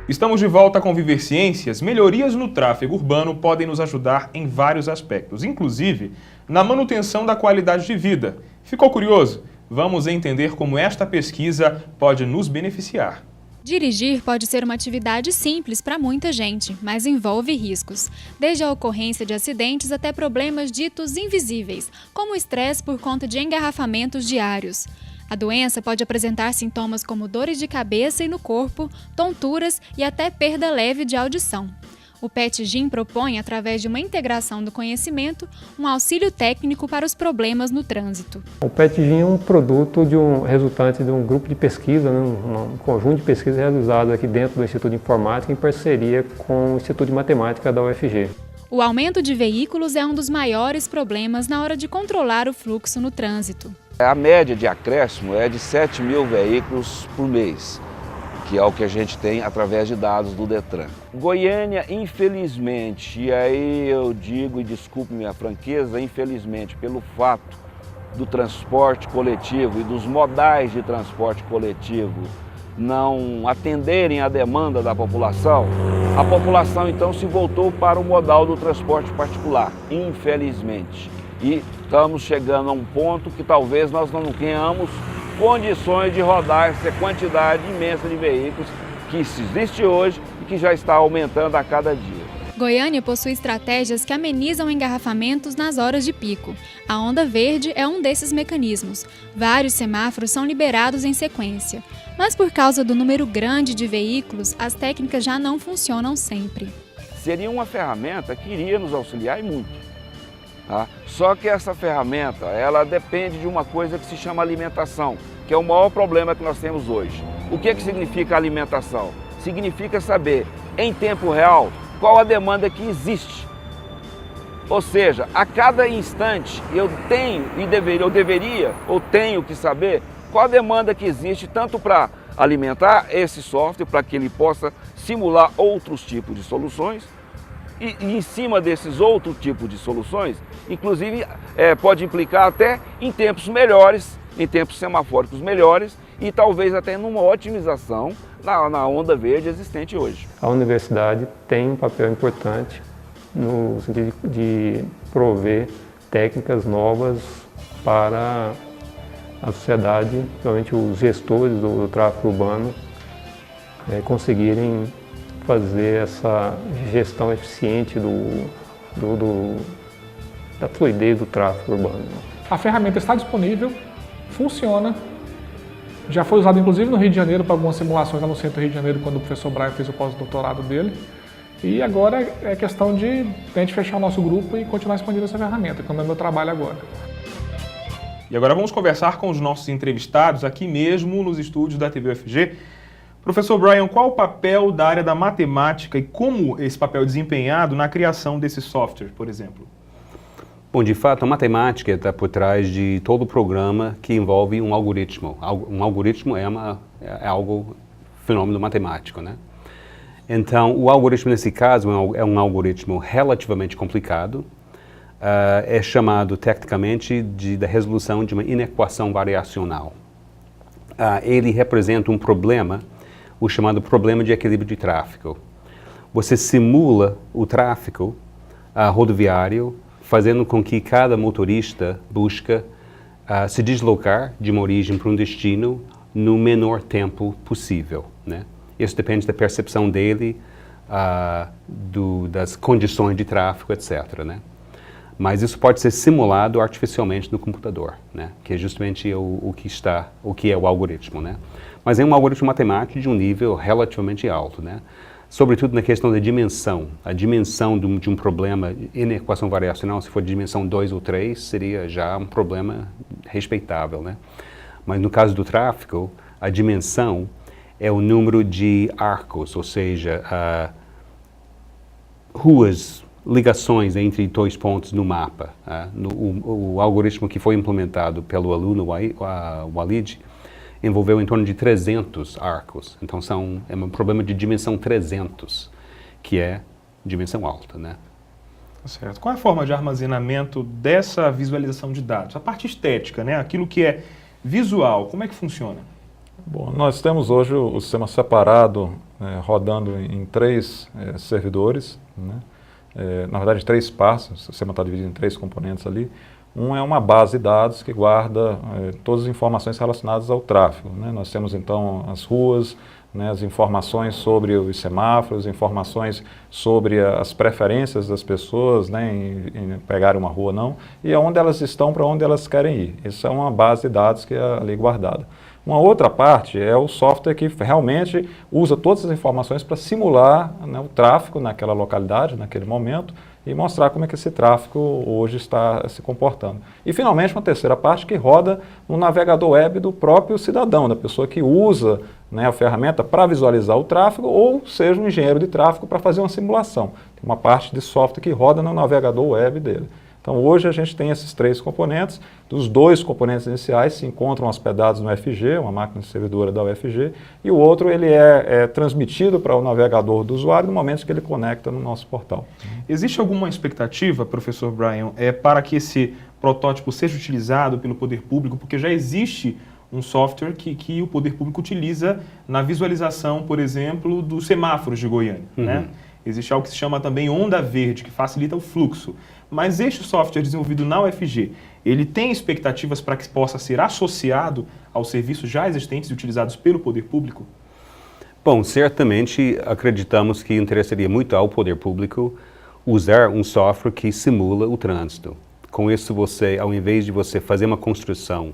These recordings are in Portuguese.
Estamos de volta com Viver Ciências. Melhorias no tráfego urbano podem nos ajudar em vários aspectos, inclusive na manutenção da qualidade de vida. Ficou curioso? Vamos entender como esta pesquisa pode nos beneficiar. Dirigir pode ser uma atividade simples para muita gente, mas envolve riscos, desde a ocorrência de acidentes até problemas ditos invisíveis, como o estresse por conta de engarrafamentos diários. A doença pode apresentar sintomas como dores de cabeça e no corpo, tonturas e até perda leve de audição. O PET-GIM propõe, através de uma integração do conhecimento, um auxílio técnico para os problemas no trânsito. O PET-GIM é um produto resultante de um grupo de pesquisa, um conjunto de pesquisas realizadas aqui dentro do Instituto de Informática em parceria com o Instituto de Matemática da UFG. O aumento de veículos é um dos maiores problemas na hora de controlar o fluxo no trânsito. A média de acréscimo é de 7 mil veículos por mês, que é o que a gente tem através de dados do Detran. Goiânia, infelizmente, e aí eu digo, e desculpe minha franqueza, infelizmente, pelo fato do transporte coletivo e dos modais de transporte coletivo não atenderem à demanda da população, a população então se voltou para o modal do transporte particular, infelizmente. E estamos chegando a um ponto que talvez nós não tenhamos condições de rodar essa quantidade imensa de veículos que existe hoje e que já está aumentando a cada dia. Goiânia possui estratégias que amenizam engarrafamentos nas horas de pico. A onda verde é um desses mecanismos. Vários semáforos são liberados em sequência. Mas por causa do número grande de veículos, as técnicas já não funcionam sempre. Seria uma ferramenta que iria nos auxiliar e muito. Tá? Só que essa ferramenta, ela depende de uma coisa que se chama alimentação, que é o maior problema que nós temos hoje. O que significa alimentação? Significa saber, em tempo real, qual a demanda que existe. Ou seja, a cada instante eu tenho que saber qual a demanda que existe, tanto para alimentar esse software, para que ele possa simular outros tipos de soluções, e em cima desses outros tipos de soluções, inclusive pode implicar até em tempos melhores, em tempos semafóricos melhores e talvez até numa otimização na onda verde existente hoje. A universidade tem um papel importante no sentido de prover técnicas novas para a sociedade, principalmente os gestores do tráfego urbano, conseguirem fazer essa gestão eficiente da fluidez do tráfego urbano. A ferramenta está disponível, funciona, já foi usada inclusive no Rio de Janeiro para algumas simulações lá no centro do Rio de Janeiro quando o professor Brian fez o pós-doutorado dele. E agora é questão de a gente fechar o nosso grupo e continuar expandindo essa ferramenta, que é o meu trabalho agora. E agora vamos conversar com os nossos entrevistados aqui mesmo nos estúdios da TV UFG. Professor Brian, qual o papel da área da matemática e como esse papel é desempenhado na criação desse software, por exemplo? Bom, de fato, a matemática está por trás de todo o programa que envolve um algoritmo. Um algoritmo é algo fenômeno matemático, né? Então, o algoritmo nesse caso é um algoritmo relativamente complicado. É chamado tecnicamente da resolução de uma inequação variacional. Ele representa um problema, o chamado problema de equilíbrio de tráfego. Você simula o tráfego rodoviário, fazendo com que cada motorista busca se deslocar de uma origem para um destino no menor tempo possível, né? Isso depende da percepção dele, das condições de tráfego, etc., né? Mas isso pode ser simulado artificialmente no computador, né? Que é justamente o que é o algoritmo, né? Mas é um algoritmo matemático de um nível relativamente alto, né? Sobretudo na questão da dimensão. A dimensão de um problema em equação variacional, se for de dimensão 2 ou 3, seria já um problema respeitável, né? Mas no caso do tráfego, a dimensão é o número de arcos, ou seja, ruas, ligações entre dois pontos no mapa. O algoritmo que foi implementado pelo aluno Walid envolveu em torno de 300 arcos. Então é um problema de dimensão 300, que é dimensão alta, né? Certo. Qual é a forma de armazenamento dessa visualização de dados? A parte estética, né? Aquilo que é visual, como é que funciona? Bom, nós temos hoje o sistema separado rodando em 3 servidores, né? Na verdade 3 pastas, o sistema está dividido em 3 componentes ali. Um é uma base de dados que guarda todas as informações relacionadas ao tráfego, né? Nós temos então as ruas, né, as informações sobre os semáforos, informações sobre as preferências das pessoas, né, em pegar uma rua ou não, e onde elas estão, para onde elas querem ir. Isso é uma base de dados que é ali guardada. Uma outra parte é o software que realmente usa todas as informações para simular, né, o tráfego naquela localidade, naquele momento, e mostrar como é que esse tráfego hoje está se comportando. E, finalmente, uma terceira parte que roda no navegador web do próprio cidadão, da pessoa que usa, né, a ferramenta para visualizar o tráfego, ou seja, um engenheiro de tráfego para fazer uma simulação. Tem uma parte de software que roda no navegador web dele. Então, hoje a gente tem esses 3 componentes. Dos 2 componentes iniciais se encontram hospedados no UFG, uma máquina servidora da UFG, e o outro ele é transmitido para o navegador do usuário no momento que ele conecta no nosso portal. Existe alguma expectativa, professor Brian, para que esse protótipo seja utilizado pelo poder público? Porque já existe um software que o poder público utiliza na visualização, por exemplo, dos semáforos de Goiânia, né? Existe algo que se chama também Onda Verde, que facilita o fluxo. Mas este software desenvolvido na UFG, ele tem expectativas para que possa ser associado aos serviços já existentes e utilizados pelo poder público? Bom, certamente acreditamos que interessaria muito ao poder público usar um software que simula o trânsito. Com isso, você, ao invés de você fazer uma construção,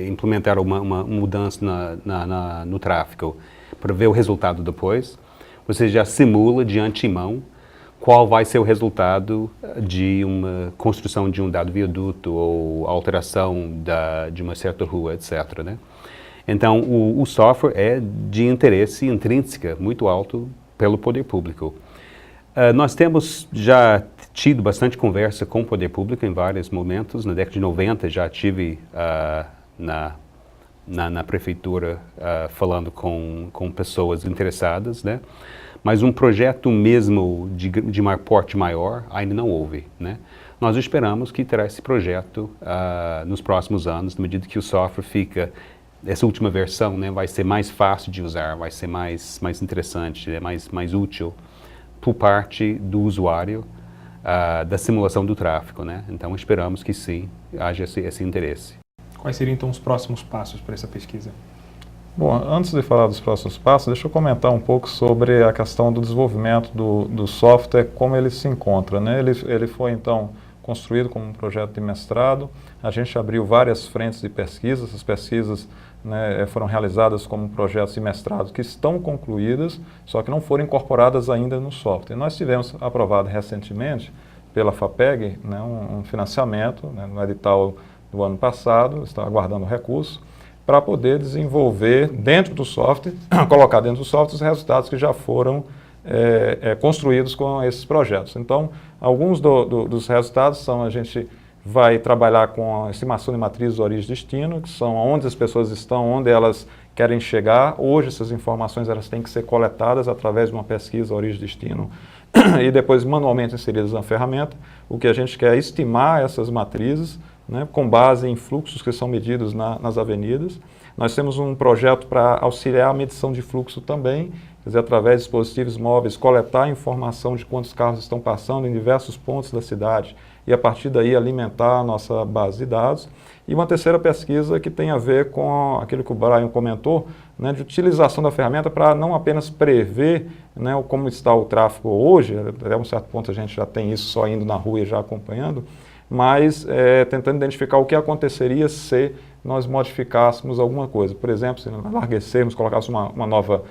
implementar uma mudança no tráfego para ver o resultado depois, você já simula de antemão qual vai ser o resultado de uma construção de um dado viaduto ou alteração de uma certa rua, etc., né? Então, o software é de interesse intrínseco muito alto pelo poder público. Nós temos já tido bastante conversa com o poder público em vários momentos. Na década de 90 já tive na prefeitura falando com pessoas interessadas, né? Mas um projeto mesmo de porte maior ainda não houve, né? Nós esperamos que terá esse projeto nos próximos anos, na medida que o software fica, essa última versão, né, vai ser mais fácil de usar, vai ser mais interessante, né, mais útil por parte do usuário da simulação do tráfego, né? Então esperamos que sim, haja esse interesse. Quais seriam então os próximos passos para essa pesquisa? Bom, antes de falar dos próximos passos, deixa eu comentar um pouco sobre a questão do desenvolvimento do software, como ele se encontra, né? Ele foi, então, construído como um projeto de mestrado. A gente abriu várias frentes de pesquisa. Essas pesquisas, né, foram realizadas como projetos de mestrado que estão concluídas, só que não foram incorporadas ainda no software. E nós tivemos aprovado recentemente pela FAPEG, né, um financiamento, né, no edital do ano passado, está aguardando recurso, para poder desenvolver dentro do software, colocar dentro do software os resultados que já foram construídos com esses projetos. Então, alguns dos resultados são: a gente vai trabalhar com a estimação de matrizes origem-destino, que são onde as pessoas estão, onde elas querem chegar. Hoje, essas informações elas têm que ser coletadas através de uma pesquisa origem-destino e depois manualmente inseridas na ferramenta. O que a gente quer é estimar essas matrizes, né, com base em fluxos que são medidos nas avenidas. Nós temos um projeto para auxiliar a medição de fluxo também, quer dizer, através de dispositivos móveis, coletar informação de quantos carros estão passando em diversos pontos da cidade e, a partir daí, alimentar a nossa base de dados. E uma terceira pesquisa que tem a ver com aquilo que o Brian comentou, né, de utilização da ferramenta para não apenas prever, né, como está o tráfego hoje, até um certo ponto a gente já tem isso só indo na rua e já acompanhando, mas tentando identificar o que aconteceria se nós modificássemos alguma coisa. Por exemplo, se alarguecêssemos, colocássemos uma nova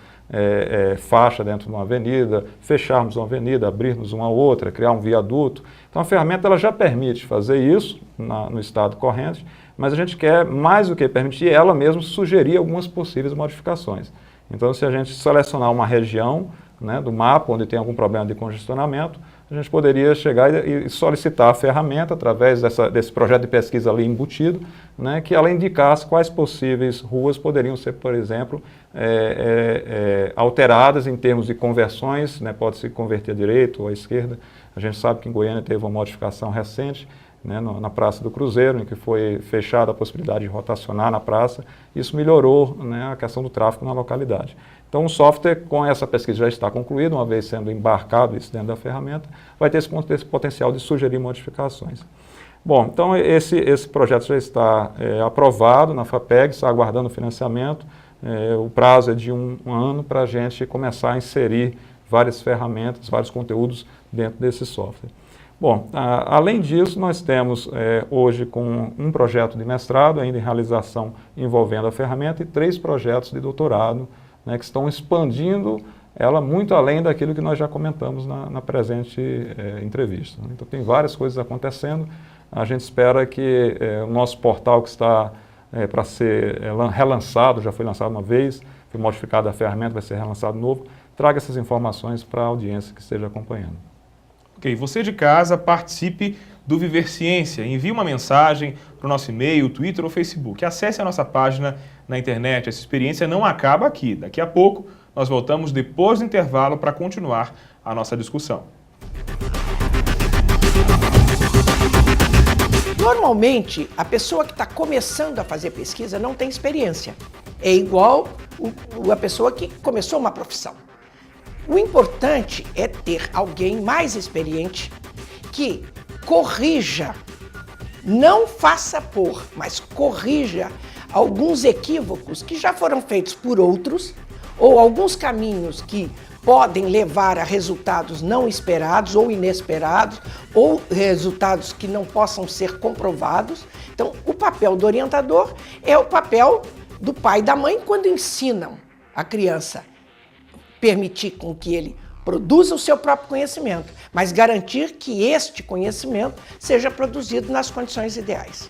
faixa dentro de uma avenida, fecharmos uma avenida, abrirmos uma outra, criar um viaduto. Então a ferramenta ela já permite fazer isso no estado corrente, mas a gente quer, mais do que permitir, ela mesma sugerir algumas possíveis modificações. Então, se a gente selecionar uma região, né, do mapa onde tem algum problema de congestionamento, a gente poderia chegar e solicitar a ferramenta através desse projeto de pesquisa ali embutido, né, que ela indicasse quais possíveis ruas poderiam ser, por exemplo, alteradas em termos de conversões, né, pode se converter à direita ou à esquerda. A gente sabe que em Goiânia teve uma modificação recente né, na Praça do Cruzeiro, em que foi fechada a possibilidade de rotacionar na praça. Isso melhorou, né, a questão do tráfego na localidade. Então o software, com essa pesquisa já está concluído, uma vez sendo embarcado isso dentro da ferramenta, vai ter esse potencial de sugerir modificações. Bom, então esse projeto já está aprovado na FAPEG, está aguardando financiamento. O prazo é de um ano para a gente começar a inserir várias ferramentas, vários conteúdos dentro desse software. Bom, além disso, nós temos hoje com um projeto de mestrado ainda em realização envolvendo a ferramenta e 3 projetos de doutorado, né, que estão expandindo ela muito além daquilo que nós já comentamos na presente entrevista. Então tem várias coisas acontecendo. A gente espera que o nosso portal, que está para ser relançado, já foi lançado uma vez, foi modificada a ferramenta, vai ser relançado novo, traga essas informações para a audiência que esteja acompanhando. Ok, você de casa participe do Viver Ciência, envie uma mensagem para o nosso e-mail, Twitter ou Facebook. Acesse a nossa página na internet, essa experiência não acaba aqui. Daqui a pouco nós voltamos depois do intervalo para continuar a nossa discussão. Normalmente, a pessoa que está começando a fazer pesquisa não tem experiência. É igual a pessoa que começou uma profissão. O importante é ter alguém mais experiente que corrija, não faça mas corrija alguns equívocos que já foram feitos por outros ou alguns caminhos que podem levar a resultados não esperados ou inesperados ou resultados que não possam ser comprovados. Então, o papel do orientador é o papel do pai e da mãe quando ensinam a criança. Permitir com que ele produza o seu próprio conhecimento, mas garantir que este conhecimento seja produzido nas condições ideais.